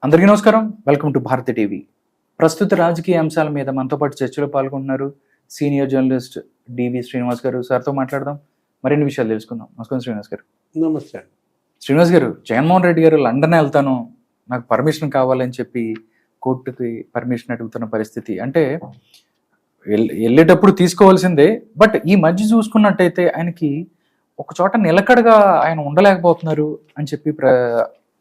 అందరికీ నమస్కారం. Welcome to Bharathi TV. ప్రస్తుత రాజకీయ అంశాల మీద మనతో పాటు చర్చలో పాల్గొంటున్నారు సీనియర్ జర్నలిస్ట్ డివి శ్రీనివాస్ గారు. సార్తో మాట్లాడదాం, మరిన్ని విషయాలు తెలుసుకుందాం. నమస్కారం శ్రీనివాస్ గారు. నమస్తే. శ్రీనివాస్ గారు, జగన్మోహన్ రెడ్డి గారు లండన్ వెళ్తాను, నాకు పర్మిషన్ కావాలని చెప్పి కోర్టుకి పర్మిషన్ అడుగుతున్న పరిస్థితి. అంటే వెళ్ళేటప్పుడు తీసుకోవాల్సిందే, బట్ ఈ మధ్య చూసుకున్నట్టయితే ఆయనకి ఒక చోట నిలకడగా ఆయన ఉండలేకపోతున్నారు అని చెప్పి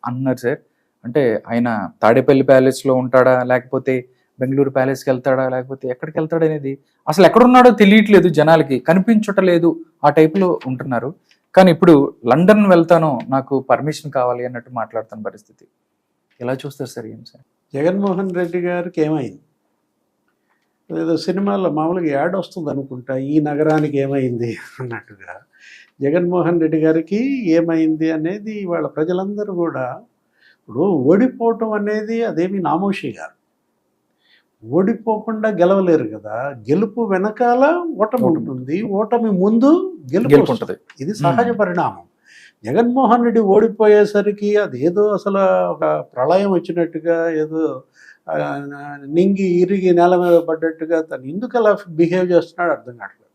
అన్నారు సార్. అంటే ఆయన తాడేపల్లి ప్యాలెస్లో ఉంటాడా, లేకపోతే బెంగళూరు ప్యాలెస్కి వెళ్తాడా, లేకపోతే ఎక్కడికి వెళ్తాడు అనేది అసలు ఎక్కడున్నాడో తెలియట్లేదు, జనాలకి కనిపించటలేదు, ఆ టైపులో ఉంటున్నారు. కానీ ఇప్పుడు లండన్ వెళ్తాను, నాకు పర్మిషన్ కావాలి అన్నట్టు మాట్లాడుతున్న పరిస్థితి. ఎలా చూస్తారు సార్ ఏం సార్? జగన్మోహన్ రెడ్డి గారికి ఏమైంది? ఏదో సినిమాల్లో మామూలుగా యాడ్ వస్తుంది అనుకుంటా, ఈ నగరానికి ఏమైంది అన్నట్టుగా. జగన్మోహన్ రెడ్డి గారికి ఏమైంది అనేది వాళ్ళ ప్రజలందరూ కూడా, ఇప్పుడు ఓడిపోవటం అనేది అదేమి నామోషి గారు, ఓడిపోకుండా గెలవలేరు కదా. గెలుపు వెనకాల ఓటమి ఉంటుంది, ఓటమి ముందు గెలుపు ఉంటుంది. ఇది సహజ పరిణామం. జగన్మోహన్ రెడ్డి ఓడిపోయేసరికి అదేదో అసలు ఒక ప్రళయం వచ్చినట్టుగా, ఏదో నింగి ఇరిగి నేల మీద పడ్డట్టుగా తను ఎందుకు అలా బిహేవ్ చేస్తున్నాడు అర్థం కావట్లేదు.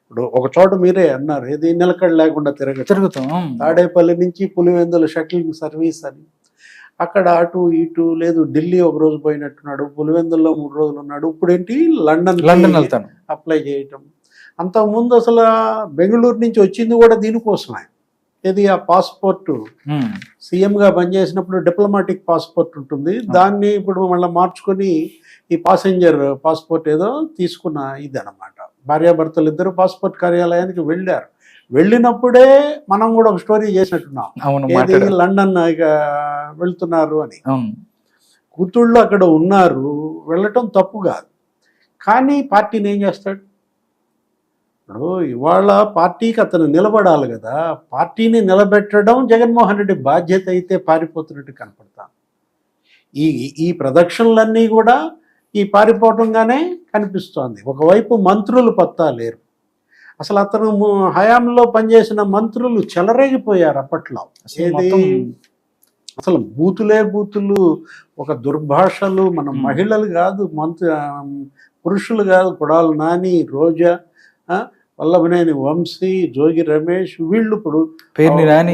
ఇప్పుడు ఒక చోట మీరే అన్నారు, ఏది నిలకడ లేకుండా తిరుగుతాం, తాడేపల్లి నుంచి పులివెందుల షటిల్ సర్వీస్ అని. అక్కడ అటు ఇటు లేదు, ఢిల్లీ ఒక రోజు పోయినట్టున్నాడు, పులివెందుల్లో 3 రోజులు ఉన్నాడు, ఇప్పుడు ఏంటి లండన్ వెళ్తాను అప్లై చేయటం. అంతకుముందు అసలు బెంగళూరు నుంచి వచ్చింది కూడా దీనికోసమే. ఇది ఆ పాస్పోర్ట్ సీఎంగా పనిచేసినప్పుడు డిప్లొమాటిక్ పాస్పోర్ట్ ఉంటుంది, దాన్ని ఇప్పుడు మళ్ళీ మార్చుకొని ఈ పాసెంజర్ పాస్పోర్ట్ ఏదో తీసుకున్న ఇది అనమాట. భార్యాభర్తలు ఇద్దరు పాస్పోర్ట్ కార్యాలయానికి వెళ్ళారు. వెళ్ళినప్పుడే మనం కూడా ఒక స్టోరీ చేసినట్టున్నాం, ఏది లండన్ ఇక వెళ్తున్నారు అని. కూతుళ్ళు అక్కడ ఉన్నారు, వెళ్ళటం తప్పు కాదు. కానీ పార్టీని ఏం చేస్తాడు? ఇప్పుడు ఇవాళ పార్టీకి అతను నిలబడాలి కదా, పార్టీని నిలబెట్టడం జగన్మోహన్ రెడ్డి బాధ్యత అయితే పారిపోతున్నట్టు కనపడతాం. ఈ ప్రదక్షిణలన్నీ కూడా ఈ పారిపోవటంగానే కనిపిస్తోంది. ఒకవైపు మంత్రులు పత్తా లేరు. అసలు అతను హయాంలో పనిచేసిన మంత్రులు చెలరేగిపోయారు అప్పట్లో. అసలు బూతులే బూతులు, ఒక దుర్భాషలు. మన మహిళలు కాదు, పురుషులు కాదు, కొడాలి నాని, రోజా, వల్లభనేని వంశీ, జోగి రమేష్, వీళ్ళు ఇప్పుడు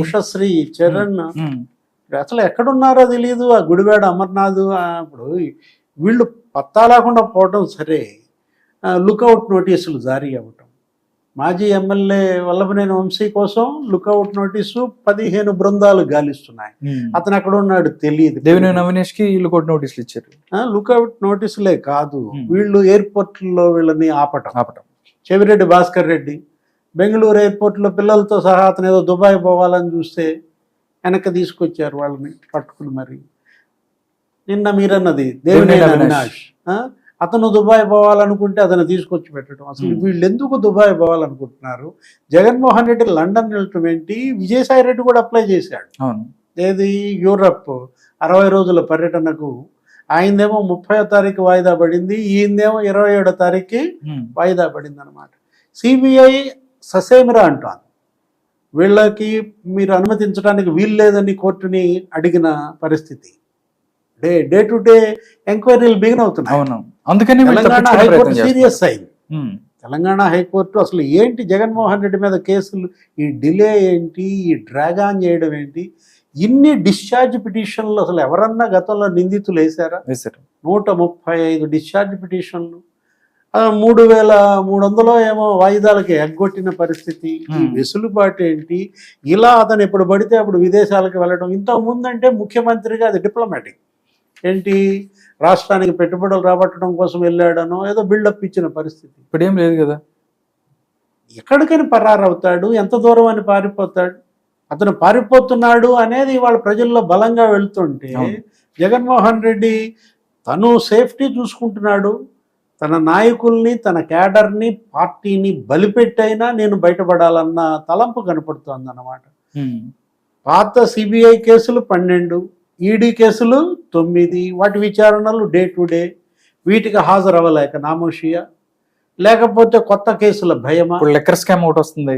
ఉషశ్రీ, చరణ్ అసలు ఎక్కడున్నారో తెలియదు. ఆ గుడివాడ అమర్నాథ్, ఇప్పుడు వీళ్ళు పత్తా లేకుండా పోవటం సరే, లుకౌట్ నోటీసులు జారీ అవ్వటం. మాజీ ఎమ్మెల్యే వల్లభనేని వంశీ కోసం లుకౌట్ నోటీసు 15 బృందాలు గాలిస్తున్నాయి. అతను ఎక్కడ ఉన్నాడు తెలియదు. దేవినేని అవినాష్కి లుకౌట్ నోటీసులు ఇచ్చారు. లుకౌట్ నోటీసులే కాదు, వీళ్ళు ఎయిర్పోర్ట్లో వీళ్ళని ఆపటం. చెవిరెడ్డి భాస్కర్ రెడ్డి బెంగళూరు ఎయిర్పోర్ట్లో పిల్లలతో సహా అతను ఏదో దుబాయ్ పోవాలని చూస్తే వెనక్కి తీసుకొచ్చారు వాళ్ళని పట్టుకుని. మరి నిన్న మీరన్నది దేవినేని అవినాష్, అతను దుబాయ్ పోవాలనుకుంటే అతను తీసుకొచ్చి పెట్టడం. అసలు వీళ్ళు ఎందుకు దుబాయ్ పోవాలనుకుంటున్నారు? జగన్మోహన్ రెడ్డి లండన్ వెళ్ళటం ఏంటి? విజయసాయి రెడ్డి కూడా అప్లై చేశాడు, ఏది యూరప్ 60 రోజుల పర్యటనకు. ఆయనదేమో 30వ తారీఖు వాయిదా పడింది, ఈయనదేమో 27వ తారీఖుకి వాయిదా పడింది అనమాట. సిబిఐ ససేమిరా అంటాను, వీళ్ళకి మీరు అనుమతించడానికి వీలు లేదని కోర్టుని అడిగిన పరిస్థితి. డే టు డే ఎంక్వైరీలు బిగిన్ అవుతున్నాయి. తెలంగాణ హైకోర్టు సీరియస్ అయింది. తెలంగాణ హైకోర్టు అసలు ఏంటి జగన్మోహన్ రెడ్డి మీద కేసులు, ఈ డిలే ఏంటి, ఈ డ్రాగ్ ఆన్ చేయడం ఏంటి, ఇన్ని డిశ్చార్జ్ పిటిషన్లు అసలు ఎవరన్నా గతంలో నిందితులు వేశారా? 135 డిశ్చార్జ్ పిటిషన్లు, 3300 ఏమో వాయిదాలకి ఎగ్గొట్టిన పరిస్థితి. ఈ వెసులుబాటు ఏంటి? ఇలా అతను ఎప్పుడు పడితే అప్పుడు విదేశాలకు వెళ్ళడం. ఇంతకు ముందంటే ముఖ్యమంత్రిగా అది డిప్లొమాటిక్ ఏంటి, రాష్ట్రానికి పెట్టుబడులు రాబట్టడం కోసం వెళ్ళాడనో ఏదో బిల్డప్ ఇచ్చిన పరిస్థితి. ఇప్పుడు ఏం లేదు కదా. ఎక్కడికని పరారవుతాడు, ఎంత దూరం అని పారిపోతాడు? అతను పారిపోతున్నాడు అనేది వాళ్ళ ప్రజల్లో బలంగా వెళ్తుంటే, జగన్మోహన్ రెడ్డి తను సేఫ్టీ చూసుకుంటున్నాడు, తన నాయకుల్ని, తన క్యాడర్ని, పార్టీని బలిపెట్టైనా నేను బయటపడాలన్న తలంపు కనపడుతోంది అన్నమాట. పాత సిబిఐ కేసులు 12, ఈడీ కేసులు 9, వాటి విచారణలు డే టు డే. వీటికి హాజరవ్వలేక నామోషియా, లేకపోతే కొత్త కేసుల భయమా? లెక్కర్ స్కామ్ ఒకటి వస్తుంది,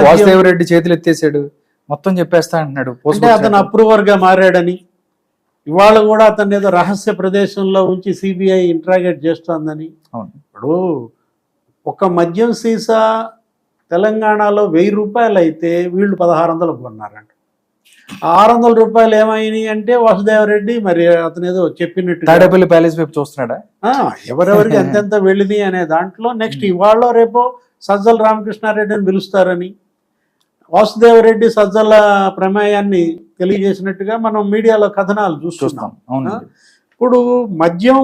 వాసుదేవరెడ్డి చేతులు ఎత్తేసాడు, మొత్తం చెప్పేస్తా అంటున్నాడు. అతను అప్రూవర్ గా మారాడని ఇవాళ కూడా అతన్ని ఏదో రహస్య ప్రదేశంలో ఉంచి సిబిఐ ఇంట్రాగేట్ చేస్తోందని. అవును. ఇప్పుడు ఒక మద్యం సీసా తెలంగాణలో 1000 రూపాయలు అయితే వీళ్ళు 1600 కొన్నారంట. 600 రూపాయలు ఏమైనాయి అంటే వాసుదేవరెడ్డి మరి అతను ఏదో చెప్పినట్టు తాడేపల్లి ప్యాలెస్ వైపు చూస్తున్నాడా, ఎవరెవరికి ఎంతెంత వెళ్ళింది అనే దాంట్లో నెక్స్ట్ ఇవాళ రేపో సజ్జల రామకృష్ణారెడ్డిని పిలుస్తారని వాసుదేవరెడ్డి సజ్జల ప్రమేయాన్ని తెలియజేసినట్టుగా మనం మీడియాలో కథనాలు చూస్తున్నాం. ఇప్పుడు మద్యం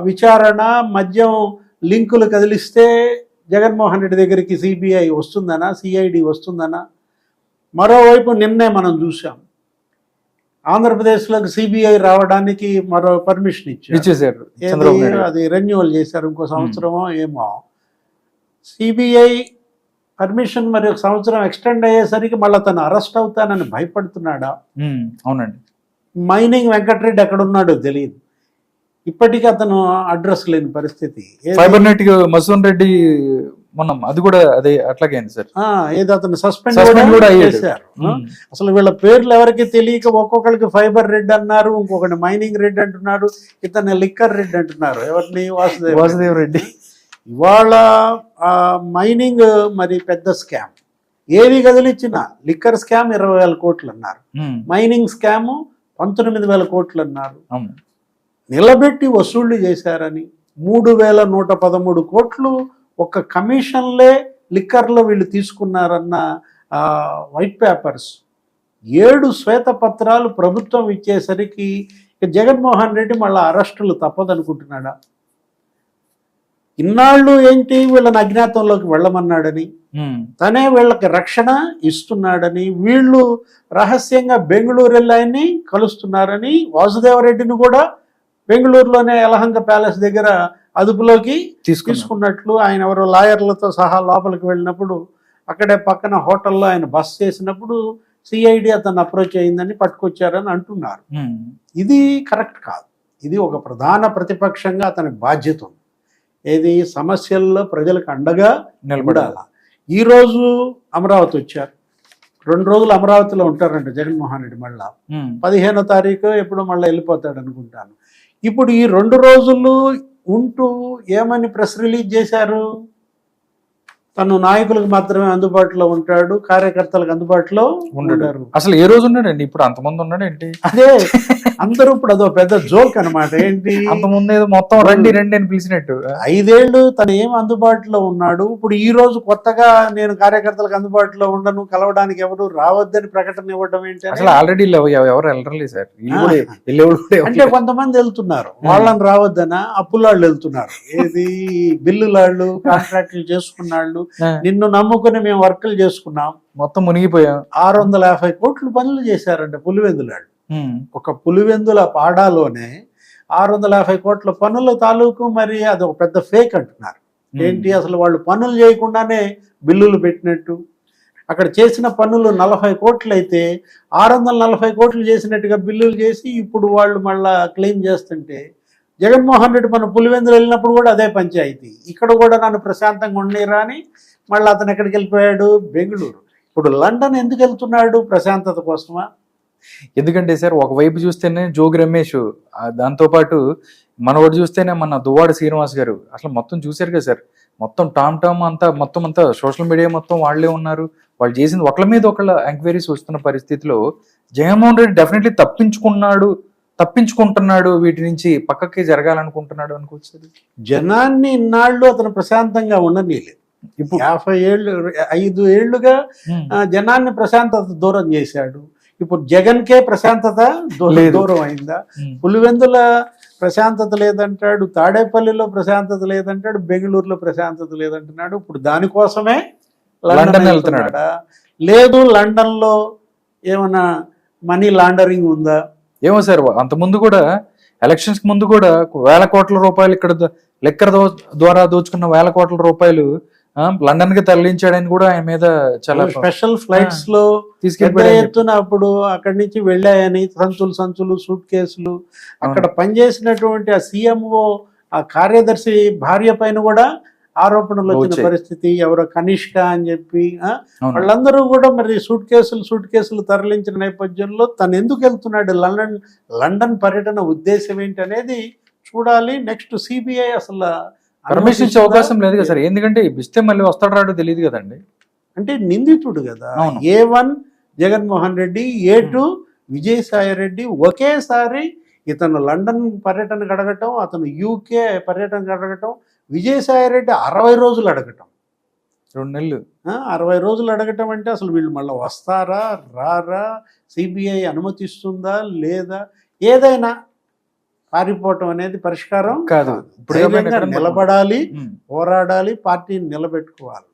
విచారణ, మద్యం లింకులు కదిలిస్తే జగన్మోహన్ రెడ్డి దగ్గరికి సిబిఐ వస్తుందనా, సిఐడి వస్తుందనా? మరోవైపు నిన్నే మనం చూసాం ఆంధ్రప్రదేశ్లోకి సిబిఐ రావడానికి మరో పర్మిషన్ ఇచ్చారు. అది రెన్యువల్ చేశారు, ఇంకో సంవత్సరమో ఏమో. సిబిఐ పర్మిషన్ మరి ఒక సంవత్సరం ఎక్స్టెండ్ అయ్యేసరికి మళ్ళీ తను అరెస్ట్ అవుతానని భయపడుతున్నాడా? అవునండి. మైనింగ్ వెంకటరెడ్డి ఎక్కడున్నాడో తెలియదు, ఇప్పటికీ అతను అడ్రస్ లేని పరిస్థితి. ఫైబర్ నెట్ మసూన్ రెడ్డి మనం అది కూడా అదే అట్లాగే అయింది సార్. ఏదో అతను సస్పెండ్ కూడా చేశారు. అసలు వీళ్ళ పేర్లు ఎవరికి తెలియక ఒక్కొక్కరికి ఫైబర్ రెడ్డి అన్నారు, ఇంకొకటి మైనింగ్ రెడ్డి అంటున్నారు, ఇతను లిక్కర్ రెడ్డి అంటున్నారు. ఎవరిని? వాసుదేవ్ రెడ్డి. ఇవాళ మైనింగ్ మరి పెద్ద స్కామ్, ఏది కదిలిచ్చినా లిక్కర్ స్కామ్ 20,000 కోట్లు అన్నారు, మైనింగ్ స్కామ్ 19,000 కోట్లు అన్నారు. నిలబెట్టి వసూళ్లు చేశారని 3,113 కోట్లు ఒక కమిషన్లే లిక్కర్లో వీళ్ళు తీసుకున్నారన్న వైట్ పేపర్స్, 7 శ్వేతపత్రాలు ప్రభుత్వం ఇచ్చేసరికి జగన్మోహన్ రెడ్డి మళ్ళీ అరెస్టులు తప్పదనుకుంటున్నాడా? ఇన్నాళ్ళు ఏంటి వీళ్ళని అజ్ఞాతంలోకి వెళ్ళమన్నాడని, తనే వీళ్ళకి రక్షణ ఇస్తున్నాడని, వీళ్ళు రహస్యంగా బెంగళూరు వెళ్ళి ఆయన్ని కలుస్తున్నారని, వాసుదేవరెడ్డిని కూడా బెంగళూరులోనే యలహంక ప్యాలెస్ దగ్గర అదుపులోకి తీసుకున్నట్లు, ఆయన ఎవరో లాయర్లతో సహా లోపలికి వెళ్ళినప్పుడు అక్కడే పక్కన హోటల్లో ఆయన బస్ చేసినప్పుడు సిఐడి అతను అప్రోచ్ అయిందని పట్టుకొచ్చారని అంటున్నారు. ఇది కరెక్ట్ కాదు. ఇది ఒక ప్రధాన ప్రతిపక్షంగా అతని బాధ్యత ఉంది. ఏది సమస్యల్లో ప్రజలకు అండగా నిలబడాల. ఈరోజు అమరావతి వచ్చారు, 2 రోజులు అమరావతిలో ఉంటారంట జగన్మోహన్ రెడ్డి. మళ్ళా 15వ తారీఖు ఎప్పుడో మళ్ళీ వెళ్ళిపోతాడు అనుకుంటాను. ఇప్పుడు ఈ 2 రోజులు ఉంటూ ఏమని ప్రెస్ రిలీజ్ చేశారు? తను నాయకులకు మాత్రమే అందుబాటులో ఉంటాడు, కార్యకర్తలకు అందుబాటులో ఉండరు. అసలు ఏ రోజు ఉన్నాడండి? ఇప్పుడు అంతమంది ఉన్నాడు ఏంటి? అదే అందరూ ఇప్పుడు అదో పెద్ద జోక్ అనమాట. ఏంటి అంతకుముందు ఏదో మొత్తం రండి రండి అని పిలిచినట్టు 5 ఏళ్ళు తను ఏం అందుబాటులో ఉన్నాడు. ఇప్పుడు ఈ రోజు కొత్తగా నేను కార్యకర్తలకు అందుబాటులో ఉండను, కలవడానికి ఎవరు రావద్దని ప్రకటన ఇవ్వడం ఏంటి? అసలు ఆల్రెడీ ఎవరు వెళ్ళలేదు సార్. అంటే కొంతమంది వెళ్తున్నారు, వాళ్ళని రావద్దనా? అప్పులాళ్ళు వెళ్తున్నారు, ఏది బిల్లులాళ్ళు, కాంట్రాక్టులు చేసుకున్నాళ్ళు. నిన్ను నమ్ముకుని మేము వర్కులు చేసుకున్నాం, మొత్తం మునిగిపోయాం. 650 కోట్లు పనులు చేశారంట పులివెందులాళ్ళు. ఒక పులివెందుల పాడాలోనే 650 కోట్ల పనుల తాలూకు. మరి అది ఒక పెద్ద ఫేక్ అంటున్నారు. ఏంటి అసలు వాళ్ళు పనులు చేయకుండానే బిల్లులు పెట్టినట్టు. అక్కడ చేసిన పనులు 40 కోట్లు అయితే 640 కోట్లు చేసినట్టుగా బిల్లులు చేసి ఇప్పుడు వాళ్ళు మళ్ళా క్లెయిమ్ చేస్తుంటే, జగన్మోహన్ రెడ్డి మన పులివెందులు వెళ్ళినప్పుడు కూడా అదే పంచాయతీ. ఇక్కడ కూడా నన్ను ప్రశాంతంగా ఉండేరా అని మళ్ళీ అతను ఎక్కడికి వెళ్ళిపోయాడు? బెంగళూరు. ఇప్పుడు లండన్ ఎందుకు వెళ్తున్నాడు? ప్రశాంతత కోసమా? ఎందుకంటే సార్ ఒకవైపు చూస్తేనే జోగి రమేష్, దాంతోపాటు మనవాడు చూస్తేనే మన దువ్వాడ శ్రీనివాస్ గారు. అసలు మొత్తం చూశారు కదా సార్, మొత్తం టామ్ అంతా సోషల్ మీడియా మొత్తం వాళ్ళే ఉన్నారు. వాళ్ళు చేసింది ఒకళ్ళ మీద ఒకళ్ళ ఎంక్వైరీస్ వస్తున్న పరిస్థితిలో జగన్మోహన్ రెడ్డి డెఫినెట్లీ తప్పించుకుంటున్నాడు, వీటి నుంచి పక్కకి జరగాలనుకుంటున్నాడు అనుకోవచ్చు. జనాన్ని ఇన్నాళ్ళు అతను ప్రశాంతంగా ఉండనీలేదు. ఇప్పుడు 5 ఏళ్లుగా జనాన్ని ప్రశాంతత దూరం చేశాడు. ఇప్పుడు జగన్కే ప్రశాంతత దూరం అయిందా? పులివెందుల ప్రశాంతత లేదంటాడు, తాడేపల్లిలో ప్రశాంతత లేదంటాడు, బెంగళూరులో ప్రశాంతత లేదంటున్నాడు. ఇప్పుడు దానికోసమే లండన్ వెళ్తున్నాడా? లేదు, లండన్లో ఏమైనా మనీ లాండరింగ్ ఉందా? ఏమో సార్. అంతకుముందు కూడా ఎలక్షన్స్ ముందు కూడా 1,000 కోట్ల రూపాయలు ఇక్కడ లెక్కర్ ద్వారా దోచుకున్న 1,000 కోట్ల రూపాయలు లండన్ కి తరలించాడని కూడా ఆయన మీద చాలా స్పెషల్ ఫ్లైట్స్ లో తీసుకెళ్తున్న అప్పుడు అక్కడి నుంచి వెళ్ళాయని సంచులు సూట్ కేసులు. అక్కడ పనిచేసినటువంటి ఆ CMO ఆ కార్యదర్శి భార్య పైన కూడా ఆరోపణలు వచ్చిన వచ్చాయి. పరిస్థితి, ఎవరో కనిష్క అని చెప్పి అవును. వాళ్ళందరూ కూడా మరి సూట్ కేసులు తరలించిన నేపథ్యంలో తను ఎందుకు వెళ్తున్నాడు, లండన్ పర్యటన ఉద్దేశం ఏంటి అనేది చూడాలి. నెక్స్ట్ సిబిఐ అసలు పర్మిషన్ ఇచ్చే అవకాశం లేదు కదా సార్, ఎందుకంటే ఇస్తే మళ్ళీ వస్తాడు రాడో తెలియదు కదండి. అంటే నిందితుడు కదా. అవును. A1 Jaganmohan Reddy, A2 Vijayasai Reddy. ఒకేసారి ఇతను లండన్ పర్యటనకు అడగటం, అతను యూకే పర్యటనకు అడగటం, విజయసాయి రెడ్డి 60 రోజులు అడగటం. 2 నెలలు 60 రోజులు అడగటం అంటే అసలు వీళ్ళు మళ్ళీ వస్తారా రారా, సిబిఐ అనుమతిస్తుందా లేదా, ఏదైనా పారిపోవటం అనేది పరిష్కారం కాదు. ఇప్పుడు ధైర్యంగా నిలబడాలి, ఉమ్. పోరాడాలి, పార్టీని నిలబెట్టుకోవాలి.